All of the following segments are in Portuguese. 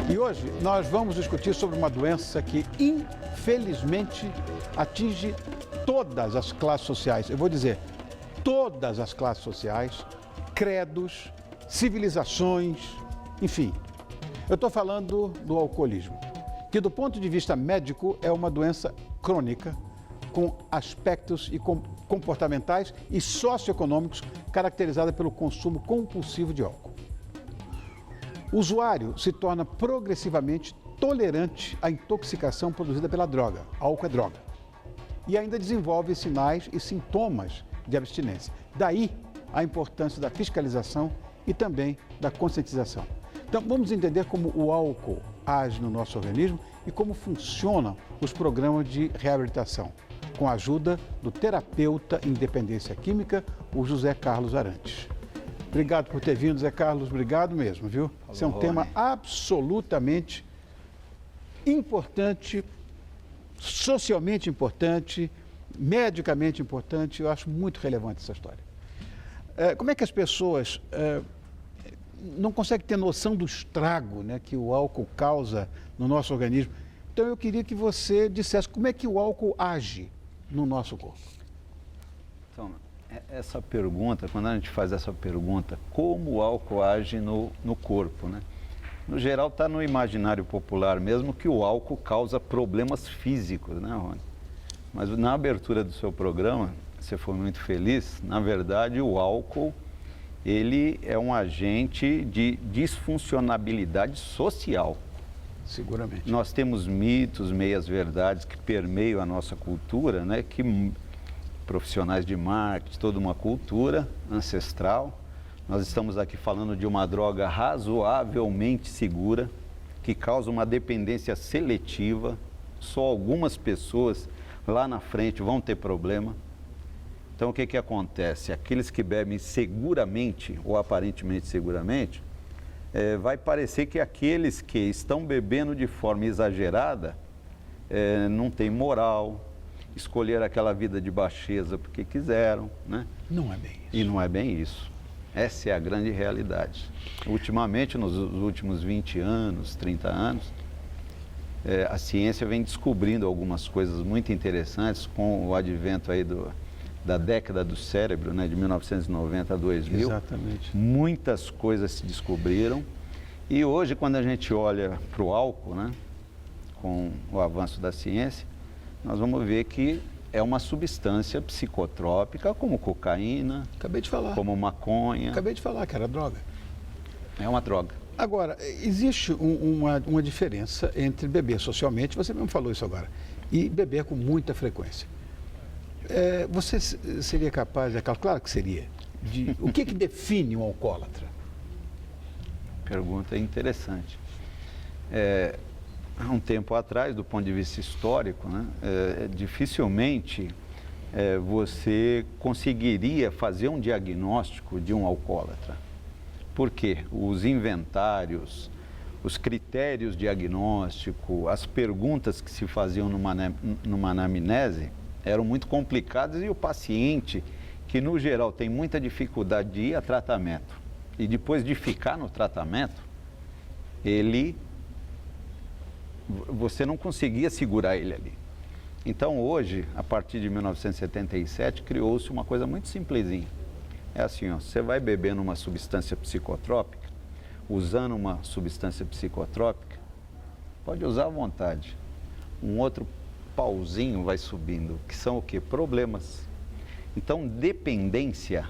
E hoje nós vamos discutir sobre uma doença que, infelizmente, atinge todas as classes sociais. Eu vou dizer, todas as classes sociais, credos, civilizações, enfim. Eu estou falando do alcoolismo, que do ponto de vista médico é uma doença crônica, com aspectos comportamentais e socioeconômicos caracterizada pelo consumo compulsivo de álcool. O usuário se torna progressivamente tolerante à intoxicação produzida pela droga. Álcool é droga. E ainda desenvolve sinais e sintomas de abstinência. Daí a importância da fiscalização e também da conscientização. Então, vamos entender como o álcool age no nosso organismo e como funcionam os programas de reabilitação, com a ajuda do terapeuta em dependência química, o José Carlos Arantes. Obrigado por ter vindo, Zé Carlos, obrigado mesmo, viu? Esse é um tema absolutamente importante, socialmente importante, medicamente importante, eu acho muito relevante essa história. Como é que as pessoas não conseguem ter noção do estrago, né, que o álcool causa no nosso organismo? Então eu queria que você dissesse como é que o álcool age no nosso corpo. Então, essa pergunta, quando a gente faz essa pergunta, como o álcool age no corpo, né? No geral está no imaginário popular mesmo que o álcool causa problemas físicos, né, Rony? Mas na abertura do seu programa, você foi muito feliz, na verdade o álcool, ele é um agente de disfuncionabilidade social. Seguramente. Nós temos mitos, meias-verdades que permeiam a nossa cultura, né? Que profissionais de marketing, toda uma cultura ancestral. Nós estamos aqui falando de uma droga razoavelmente segura, que causa uma dependência seletiva. Só algumas pessoas lá na frente vão ter problema. Então, o que que acontece? Aqueles que bebem seguramente, ou aparentemente seguramente, vai parecer que aqueles que estão bebendo de forma exagerada não têm moral, escolheram aquela vida de baixeza porque quiseram, né? Não é bem isso. E não é bem isso. Essa é a grande realidade. Ultimamente, nos últimos 20 anos, 30 anos, a ciência vem descobrindo algumas coisas muito interessantes com o advento aí da década do cérebro, né, de 1990 a 2000. Exatamente. Muitas coisas se descobriram. E hoje, quando a gente olha para o álcool, né, com o avanço da ciência, nós vamos ver que é uma substância psicotrópica, como cocaína, Acabei de falar. como maconha. Acabei de falar que era droga. É uma droga. Agora, existe uma diferença entre beber socialmente, você mesmo falou isso agora, e beber com muita frequência. Você seria capaz, claro que seria, o que define um alcoólatra? Pergunta interessante. Há um tempo atrás, do ponto de vista histórico, né, dificilmente você conseguiria fazer um diagnóstico de um alcoólatra. Por quê? Os inventários, os critérios diagnósticos, as perguntas que se faziam numa anamnese eram muito complicadas e o paciente, que no geral tem muita dificuldade de ir a tratamento e depois de ficar no tratamento, você não conseguia segurar ele ali. Então hoje, a partir de 1977, criou-se uma coisa muito simplesinha. É assim, ó, você vai bebendo uma substância psicotrópica, usando uma substância psicotrópica, pode usar à vontade. Um outro pauzinho vai subindo, que são o quê? Problemas. Então, dependência,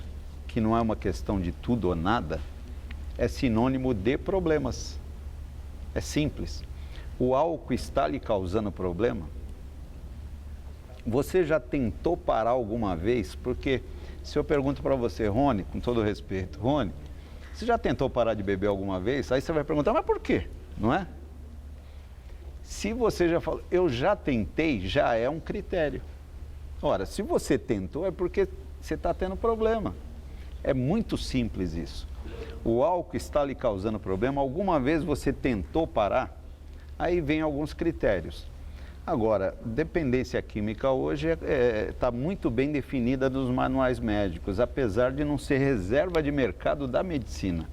que não é uma questão de tudo ou nada, é sinônimo de problemas. É simples. O álcool está lhe causando problema? Você já tentou parar alguma vez? Porque se eu pergunto para você, Rony, com todo respeito, Rony, você já tentou parar de beber alguma vez? Aí você vai perguntar, mas por quê? Não é? Se você já falou, eu já tentei, já é um critério. Ora, se você tentou, é porque você está tendo problema. É muito simples isso. O álcool está lhe causando problema? Alguma vez você tentou parar? Aí vem alguns critérios. Agora, dependência química hoje está muito bem definida nos manuais médicos, apesar de não ser reserva de mercado da medicina.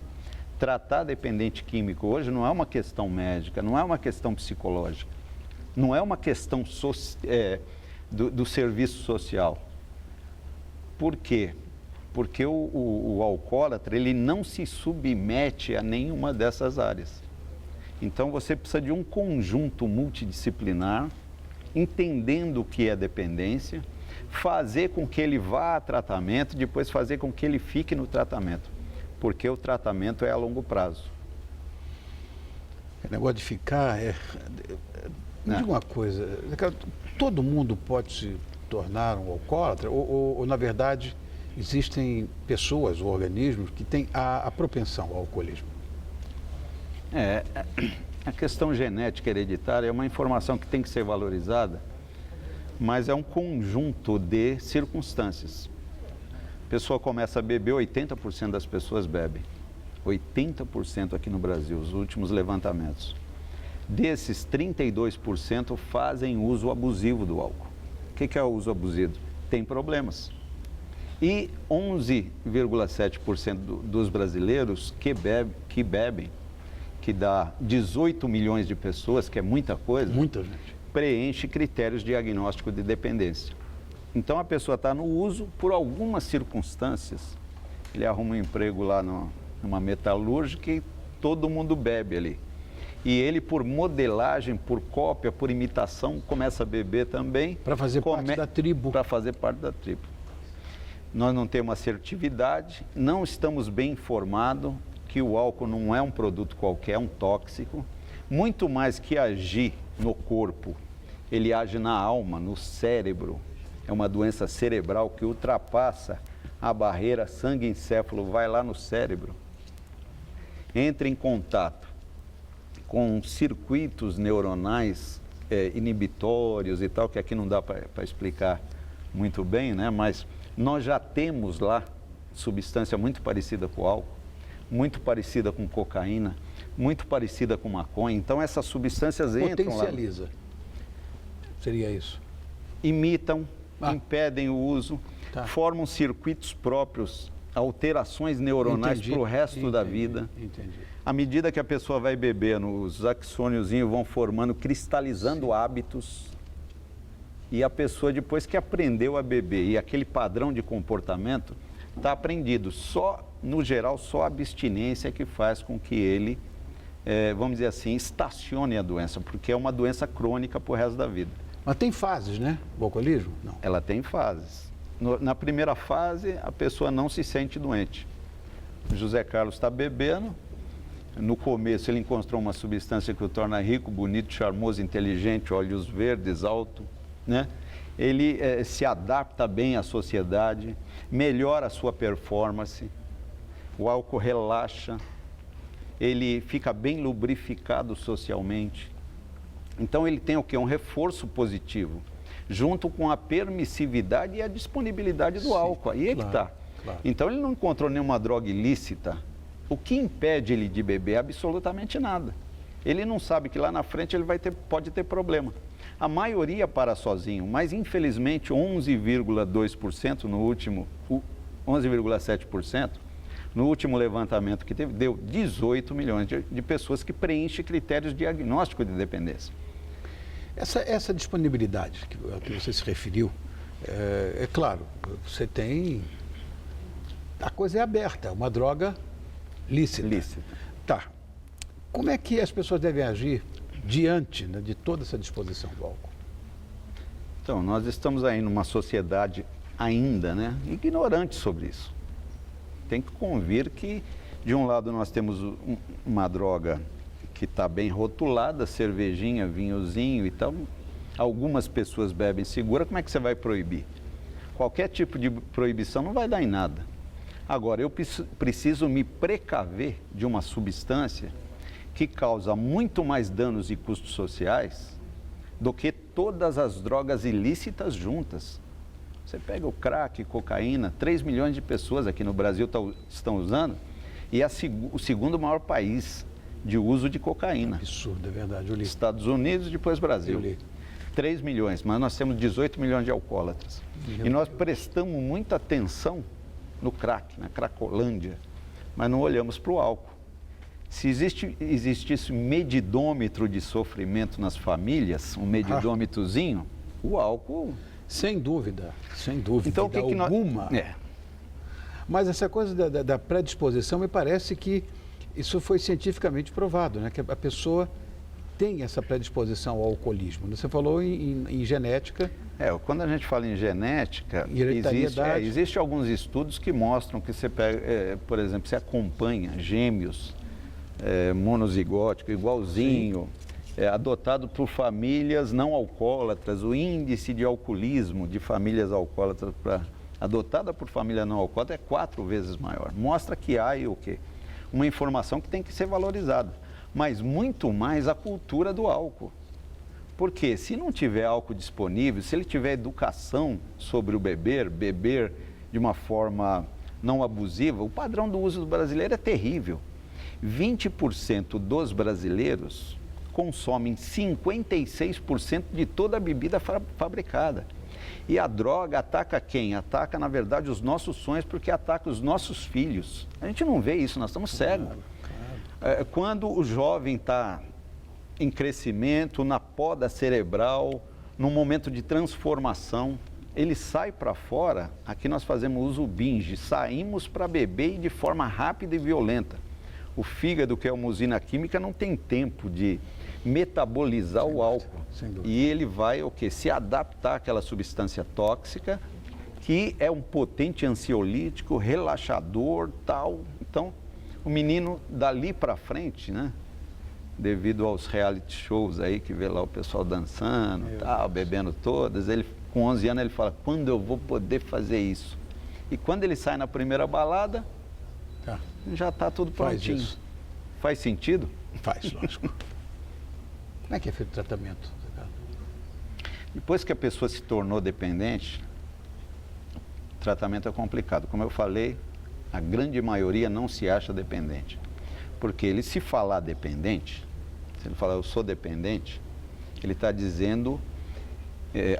Tratar dependente químico hoje não é uma questão médica, não é uma questão psicológica, não é uma questão do serviço social. Por quê? Porque o alcoólatra ele não se submete a nenhuma dessas áreas. Então você precisa de um conjunto multidisciplinar, entendendo o que é dependência, fazer com que ele vá a tratamento, depois fazer com que ele fique no tratamento, porque o tratamento é a longo prazo. O negócio de ficar me diga uma coisa, todo mundo pode se tornar um alcoólatra ou na verdade, existem pessoas ou organismos que têm a propensão ao alcoolismo? A questão genética hereditária é uma informação que tem que ser valorizada, mas é um conjunto de circunstâncias. A pessoa começa a beber, 80% das pessoas bebem. 80% aqui no Brasil, os últimos levantamentos. Desses, 32% fazem uso abusivo do álcool. O que é o uso abusivo? Tem problemas. E 11,7% dos brasileiros que bebem, que dá 18 milhões de pessoas, que é muita coisa, muita gente, preenche critérios de diagnóstico de dependência. Então a pessoa está no uso por algumas circunstâncias. Ele arruma um emprego lá numa metalúrgica e todo mundo bebe ali. E ele, por modelagem, por cópia, por imitação, começa a beber também. Para fazer parte da tribo. Para fazer parte da tribo. Nós não temos assertividade, não estamos bem informados que o álcool não é um produto qualquer, é um tóxico. Muito mais que agir no corpo, ele age na alma, no cérebro. É uma doença cerebral que ultrapassa a barreira sangue-encéfalo, vai lá no cérebro. Entra em contato com circuitos neuronais inibitórios e tal, que aqui não dá para explicar muito bem, né? Mas nós já temos lá substância muito parecida com o álcool, muito parecida com cocaína, muito parecida com maconha. Então essas substâncias entram lá. Potencializa. Seria isso. Imitam, impedem o uso, tá, formam circuitos próprios, alterações neuronais para o resto da vida. Entendi. À medida que a pessoa vai bebendo, os axôniozinhos vão formando, cristalizando hábitos. E a pessoa, depois que aprendeu a beber e aquele padrão de comportamento está aprendido. Só, no geral, só a abstinência que faz com que ele, vamos dizer assim, estacione a doença, porque é uma doença crônica para o resto da vida. Mas tem fases, né? O alcoolismo? Não. Ela tem fases. Na primeira fase, a pessoa não se sente doente. O José Carlos está bebendo. No começo, ele encontrou uma substância que o torna rico, bonito, charmoso, inteligente, olhos verdes, alto, né? Ele se adapta bem à sociedade, melhora a sua performance, o álcool relaxa, ele fica bem lubrificado socialmente. Então ele tem o quê? Um reforço positivo, junto com a permissividade e a disponibilidade do álcool. Aí é que está. Claro. Então ele não encontrou nenhuma droga ilícita. O que impede ele de beber? Absolutamente nada. Ele não sabe que lá na frente ele pode ter problema. A maioria para sozinho, mas infelizmente 11,2% no último, 11,7% no último levantamento que teve, deu 18 milhões de pessoas que preenchem critérios de diagnóstico de dependência. Essa disponibilidade que você se referiu, é claro, você tem... A coisa é aberta, uma droga lícita. Tá. Como é que as pessoas devem agir diante, né, de toda essa disposição do álcool? Então, nós estamos aí numa sociedade ainda, né, ignorante sobre isso. Tem que convir que, de um lado, nós temos uma droga que está bem rotulada, cervejinha, vinhozinho e tal. Algumas pessoas bebem segura, como é que você vai proibir? Qualquer tipo de proibição não vai dar em nada. Agora, eu preciso me precaver de uma substância que causa muito mais danos e custos sociais do que todas as drogas ilícitas juntas. Você pega o crack, cocaína, 3 milhões de pessoas aqui no Brasil estão usando e é o segundo maior país de uso de cocaína. Absurdo, é verdade, eu li. Estados Unidos, depois Brasil. Eu li. 3 milhões, mas nós temos 18 milhões de alcoólatras. E nós prestamos muita atenção no crack, na cracolândia, mas não olhamos para o álcool. Se existisse medidômetro de sofrimento nas famílias, um medidômetrozinho, o álcool... Sem dúvida, sem dúvida. Então, o que alguma. Que nós... Mas essa coisa da predisposição, me parece que isso foi cientificamente provado, né? Que a pessoa tem essa predisposição ao alcoolismo. Você falou em genética. Quando a gente fala em genética, existe alguns estudos que mostram que você pega, por exemplo, você acompanha gêmeos monozigóticos, igualzinho, adotado por famílias não alcoólatras, o índice de alcoolismo de famílias alcoólatras adotada por família não alcoólatra é 4 vezes maior. Mostra que há o quê? Uma informação que tem que ser valorizada, mas muito mais a cultura do álcool. Porque se não tiver álcool disponível, se ele tiver educação sobre o beber de uma forma não abusiva, o padrão do uso do brasileiro é terrível. 20% dos brasileiros consomem 56% de toda a bebida fabricada. E a droga ataca quem? Ataca, na verdade, os nossos sonhos, porque ataca os nossos filhos. A gente não vê isso, nós estamos cegos. Claro. Quando o jovem está em crescimento, na poda cerebral, num momento de transformação, ele sai para fora, aqui nós fazemos uso binge, saímos para beber de forma rápida e violenta. O fígado, que é uma usina química, não tem tempo de metabolizar o álcool. E ele vai se adaptar àquela substância tóxica, que é um potente ansiolítico, relaxador, tal. Então, o menino dali para frente, né? Devido aos reality shows aí, que vê lá o pessoal dançando, tal, bebendo todas, ele, com 11 anos ele fala, quando eu vou poder fazer isso? E quando ele sai na primeira balada, já está tudo prontinho. Faz sentido? Faz, lógico. Como é que é feito o tratamento? Depois que a pessoa se tornou dependente, o tratamento é complicado. Como eu falei, a grande maioria não se acha dependente. Porque ele, se falar dependente, se ele falar eu sou dependente, ele está dizendo,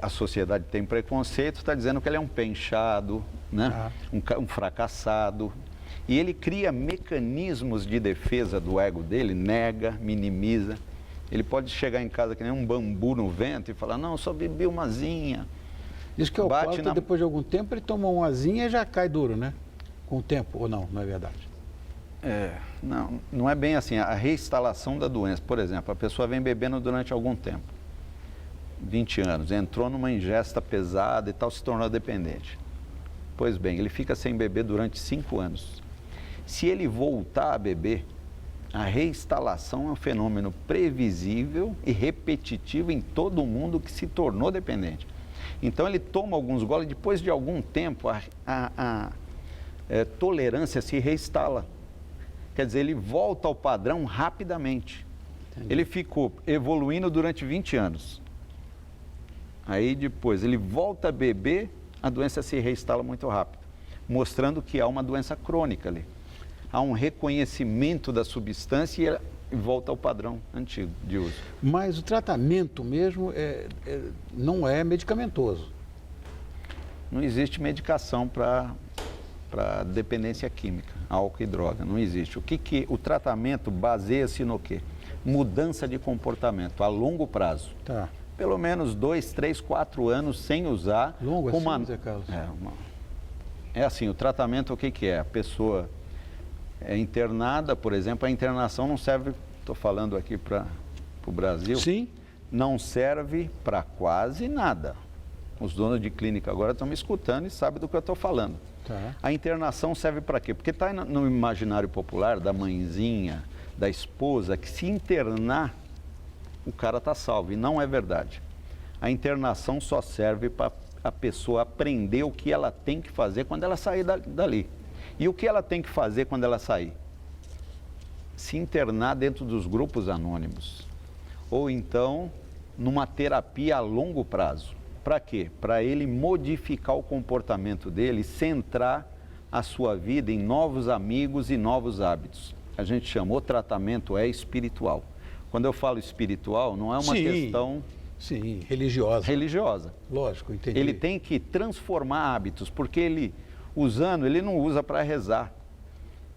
a sociedade tem preconceito, está dizendo que ele é um pé inchado, né? Um fracassado. E ele cria mecanismos de defesa do ego dele, nega, minimiza. Ele pode chegar em casa que nem um bambu no vento e falar, não, eu só bebi uma azinha. Diz que o alcoólatra, depois de algum tempo, ele toma uma azinha e já cai duro, né? Com o tempo, ou não? Não é verdade? Não é bem assim. A reinstalação da doença, por exemplo, a pessoa vem bebendo durante algum tempo, 20 anos, entrou numa ingesta pesada e tal, se tornou dependente. Pois bem, ele fica sem beber durante 5 anos. Se ele voltar a beber, a reinstalação é um fenômeno previsível e repetitivo em todo mundo que se tornou dependente. Então ele toma alguns goles, depois de algum tempo a tolerância se reinstala. Quer dizer, ele volta ao padrão rapidamente. Entendi. Ele ficou evoluindo durante 20 anos. Aí depois ele volta a beber, a doença se reinstala muito rápido, mostrando que há uma doença crônica ali. Há um reconhecimento da substância e volta ao padrão antigo de uso. Mas o tratamento mesmo não é medicamentoso? Não existe medicação para dependência química, álcool e droga, não existe. O tratamento baseia-se no quê? Mudança de comportamento a longo prazo. Tá. Pelo menos 2, 3, 4 anos sem usar. Longo assim, Zé Carlos? É assim, o tratamento o que é? A pessoa é internada, por exemplo, a internação não serve, estou falando aqui para o Brasil. Sim. Não serve para quase nada. Os donos de clínica agora estão me escutando e sabem do que eu estou falando. Tá. A internação serve para quê? Porque está no imaginário popular da mãezinha, da esposa, que se internar, o cara está salvo. E não é verdade. A internação só serve para a pessoa aprender o que ela tem que fazer quando ela sair dali. E o que ela tem que fazer quando ela sair? Se internar dentro dos grupos anônimos. Ou então, numa terapia a longo prazo. Para quê? Para ele modificar o comportamento dele, centrar a sua vida em novos amigos e novos hábitos. A gente chama, o tratamento é espiritual. Quando eu falo espiritual, não é uma questão Sim, religiosa. Religiosa. Lógico, entendi. Ele tem que transformar hábitos, porque ele não usa para rezar.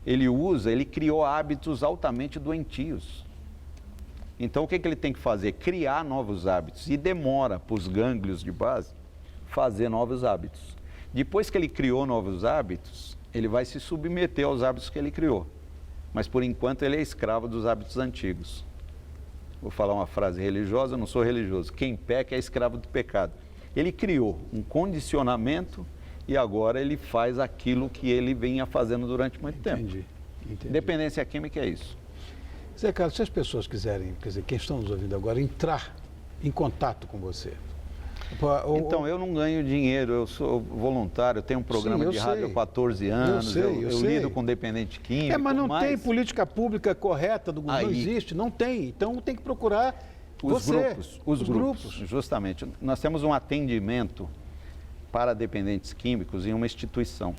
Ele criou hábitos altamente doentios. Então, o que ele tem que fazer? Criar novos hábitos. E demora para os gânglios de base fazer novos hábitos. Depois que ele criou novos hábitos, ele vai se submeter aos hábitos que ele criou. Mas, por enquanto, ele é escravo dos hábitos antigos. Vou falar uma frase religiosa, eu não sou religioso. Quem peca é escravo do pecado. Ele criou um condicionamento e agora ele faz aquilo que ele vinha fazendo durante muito tempo. Entendi. Dependência química é isso. Zé Carlos, se as pessoas quiserem, quer dizer, quem estão nos ouvindo agora, entrar em contato com você. Então, eu não ganho dinheiro, eu sou voluntário, eu tenho um programa de rádio há 14 anos, eu lido com dependente químico. Mas não tem política pública correta, não existe, não tem. Então tem que procurar os grupos. Justamente. Nós temos um atendimento para dependentes químicos em uma instituição.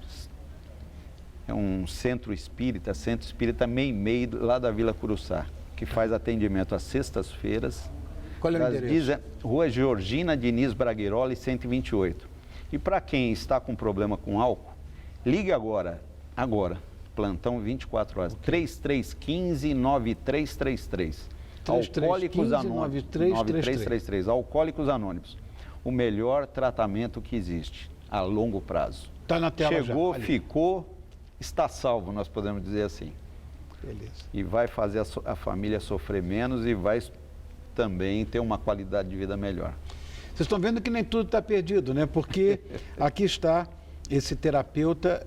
É um centro espírita Meimei, lá da Vila Curuçá, que faz atendimento às sextas-feiras. Qual é o endereço? Rua Georgina Diniz Braguiroli, 128. E para quem está com problema com álcool, ligue agora, plantão 24 horas, 3315-9333. Alcoólicos Anônimos, 9333. Alcoólicos Anônimos. O melhor tratamento que existe a longo prazo. Está na tela. Chegou, ficou, está salvo, nós podemos dizer assim. Beleza. E vai fazer a família sofrer menos e vai também ter uma qualidade de vida melhor. Vocês estão vendo que nem tudo está perdido, né? Porque aqui está esse terapeuta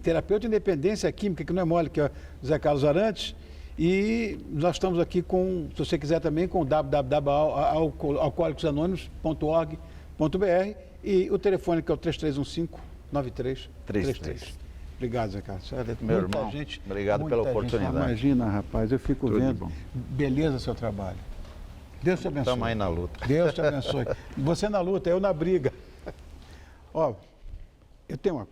terapeuta em dependência química, que não é mole, que é o Zé Carlos Arantes. E nós estamos aqui com, se você quiser também, com www.alcoolicosanônimos.org.br e o telefone que é o 3315-9333. Obrigado, Zé Carlos. Meu irmão, obrigado pela oportunidade. Imagina, rapaz, eu fico Tudo vendo. bom. Beleza seu trabalho. Deus te abençoe. Estamos aí na luta. Deus te abençoe. Você na luta, eu na briga. Ó, eu tenho uma coisa.